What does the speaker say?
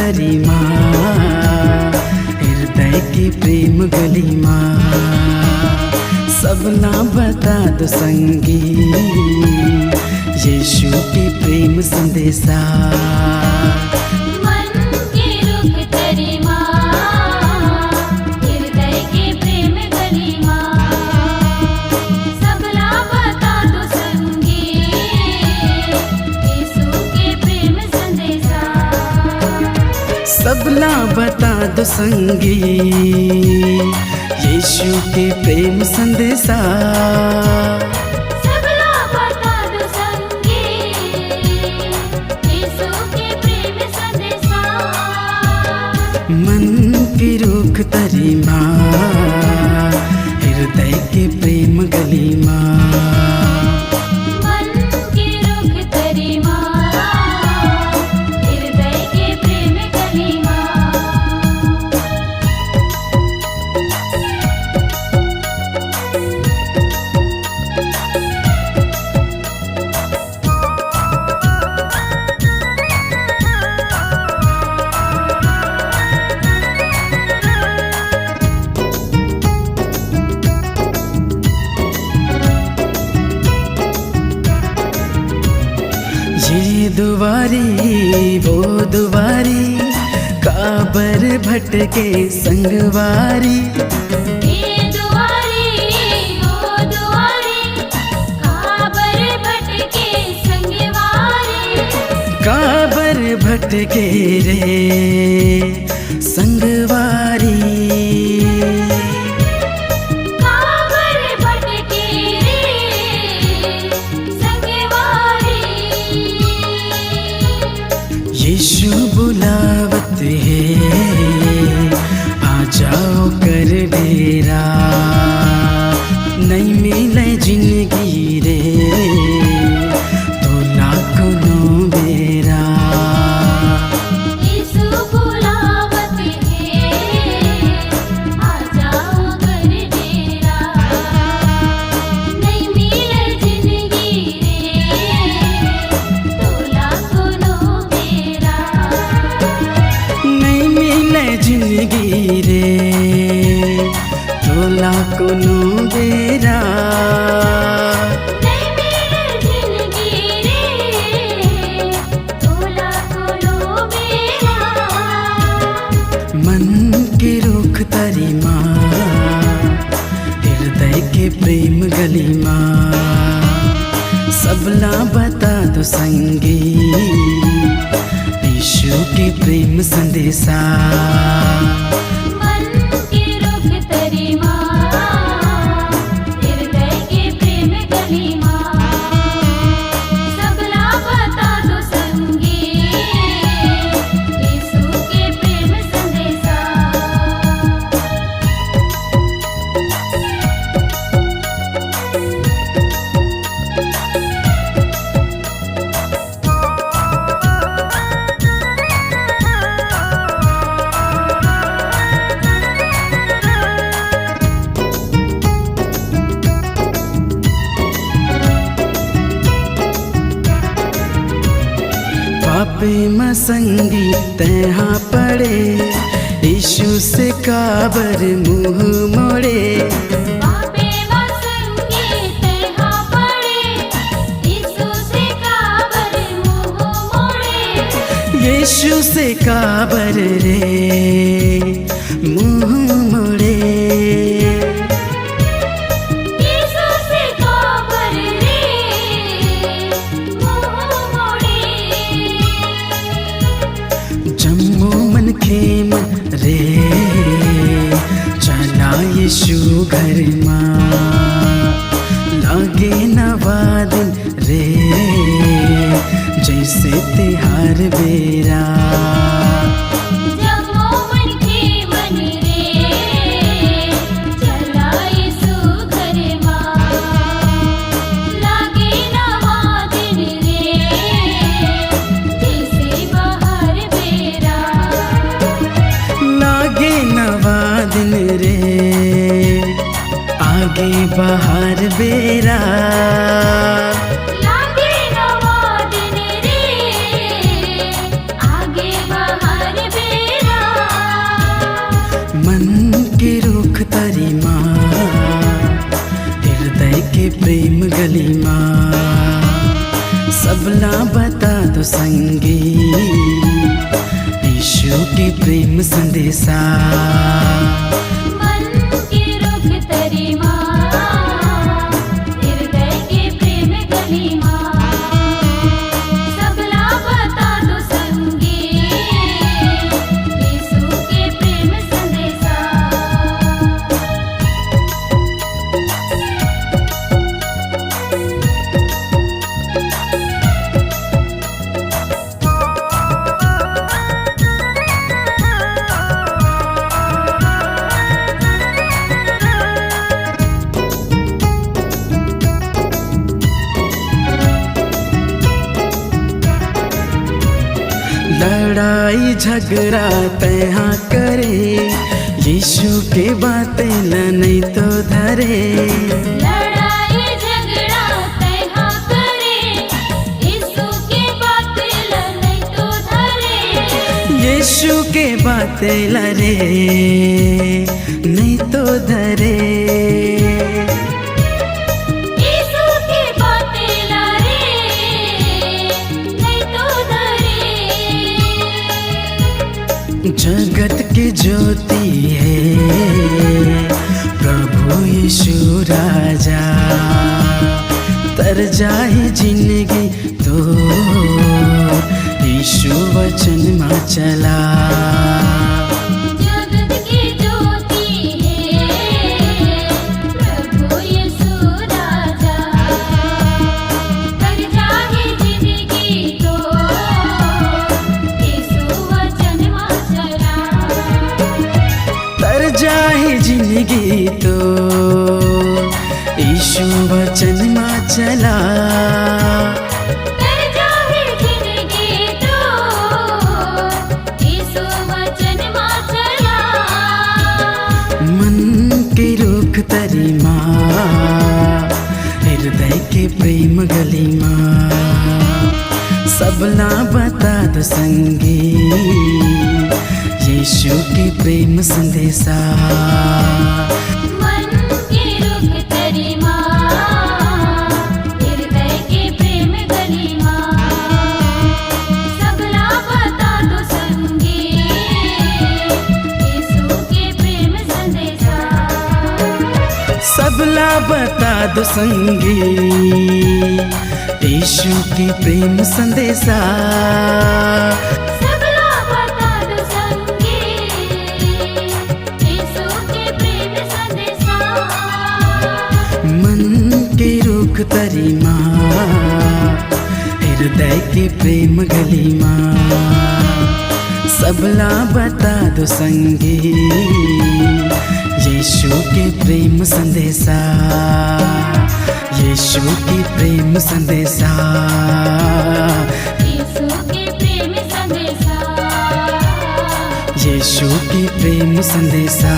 तरी माँ, हृदय की प्रेम गली माँ। सबना बता दो संगी यीशु की प्रेम संदेशा। सबला बता दो संगी यीशु के प्रेम संदेशा। सबला बता दो संगी यीशु के प्रेम संदेशा। मन की रुख तरी माँ, हृदय के प्रेम गली माँ। ये दुआरी वो दुआरी, काबर भटके संगवारी। ये दुआरी वो दुआरी, काबर भटके संगवारी। काबर भटके रे संगवारी। यीशु बुलावत है आ जाओ कर डेरा, नहीं मिले जिंदगी रे तो लाखों नो बेरा। यीशु बुलावत है आ जाओ कर डेरा, नहीं मिले जिंदगी रे तो लाखों नो बेरा। नहीं मिले जिंदगी रे तो लाखों नो बेरा। नहीं मिले जिंदगी रे तो लाखों नो बेरा। मन की रुख तरी माँ, हृदय के प्रेम गली माँ। सबला बता दो संगी यीशु की प्रेम संदेशा। मन की रुख तरी माँ, हृदय के प्रेम गली माँ। सबला बता दो संगी यीशु के प्रेम संदेशा। पापे मसंगी तहाँ पड़े, यीशु से काबर मुँह मोड़े। पापे मसंगी तहाँ पड़े, यीशु से काबर मुँह मोड़े। यीशु से काबर रे मुँह मोड़े। यीशु से काबर रे मुँह मोड़े। जम्मू मन खेम रे चला यीशु घर माँ। लागे नवादिन रे जैसे तिहार बेरा। जम्मू मन के मन रे चला यीशु घर माँ। लागे नवा दिन रे जैसे बाहर बेरा। लागे नवा दिन रे आगे बाहर बेरा। लागे नवा दिन रे आगे बाहर बेरा। के प्रेम गलीमा सबला बता दो संगी, यीशु के प्रेम संदेशा। मन की रुख तरी माँ, हृदय के प्रेम गलीमा सबला बता दो संगी, यीशु के प्रेम संदेशा। लड़ाई झगड़ा तहाँ करे, यीशु के बातें ल नहीं तो धरे। लड़ाई झगड़ा तहाँ करे, यीशु के बातें ल नहीं तो धरे। यीशु के बातें ल रे नहीं तो धरे। यीशु के बातें ल रे नहीं तो धरे। जगत की ज्योति है प्रभु यीशु राजा, तर जाए जिंदगी तो यीशु वचन में चला। जगत की ज्योति है प्रभु यीशु राजा, कर जाए जिंदगी तो यीशु वचन में चला। तर जाए जिंदगी तो यीशु वचन में चला। कर जाए जिंदगी तो यीशु वचन में चला। मन के रुख तरी माँ, हृदय के प्रेम गलीमा सबला बता दो संगी, यीशु के प्रेम संदेशा। मन की रुख तरी माँ, हृदय के प्रेम गलीमा सबला बता दो संगी, यीशु के प्रेम संदेशा। सबला बता दो संगी, यीशु के प्रेम संदेशा। सबला बता दो संगी, यीशु के प्रेम संदेशा। मन के रुख तरी माँ, हृदय के प्रेम गलीमा सबला बता दो संगी, यीशु के प्रेम संदेशा। यीशु के प्रेम संदेशा। यीशु के प्रेम संदेशा। यीशु के प्रेम संदेशा।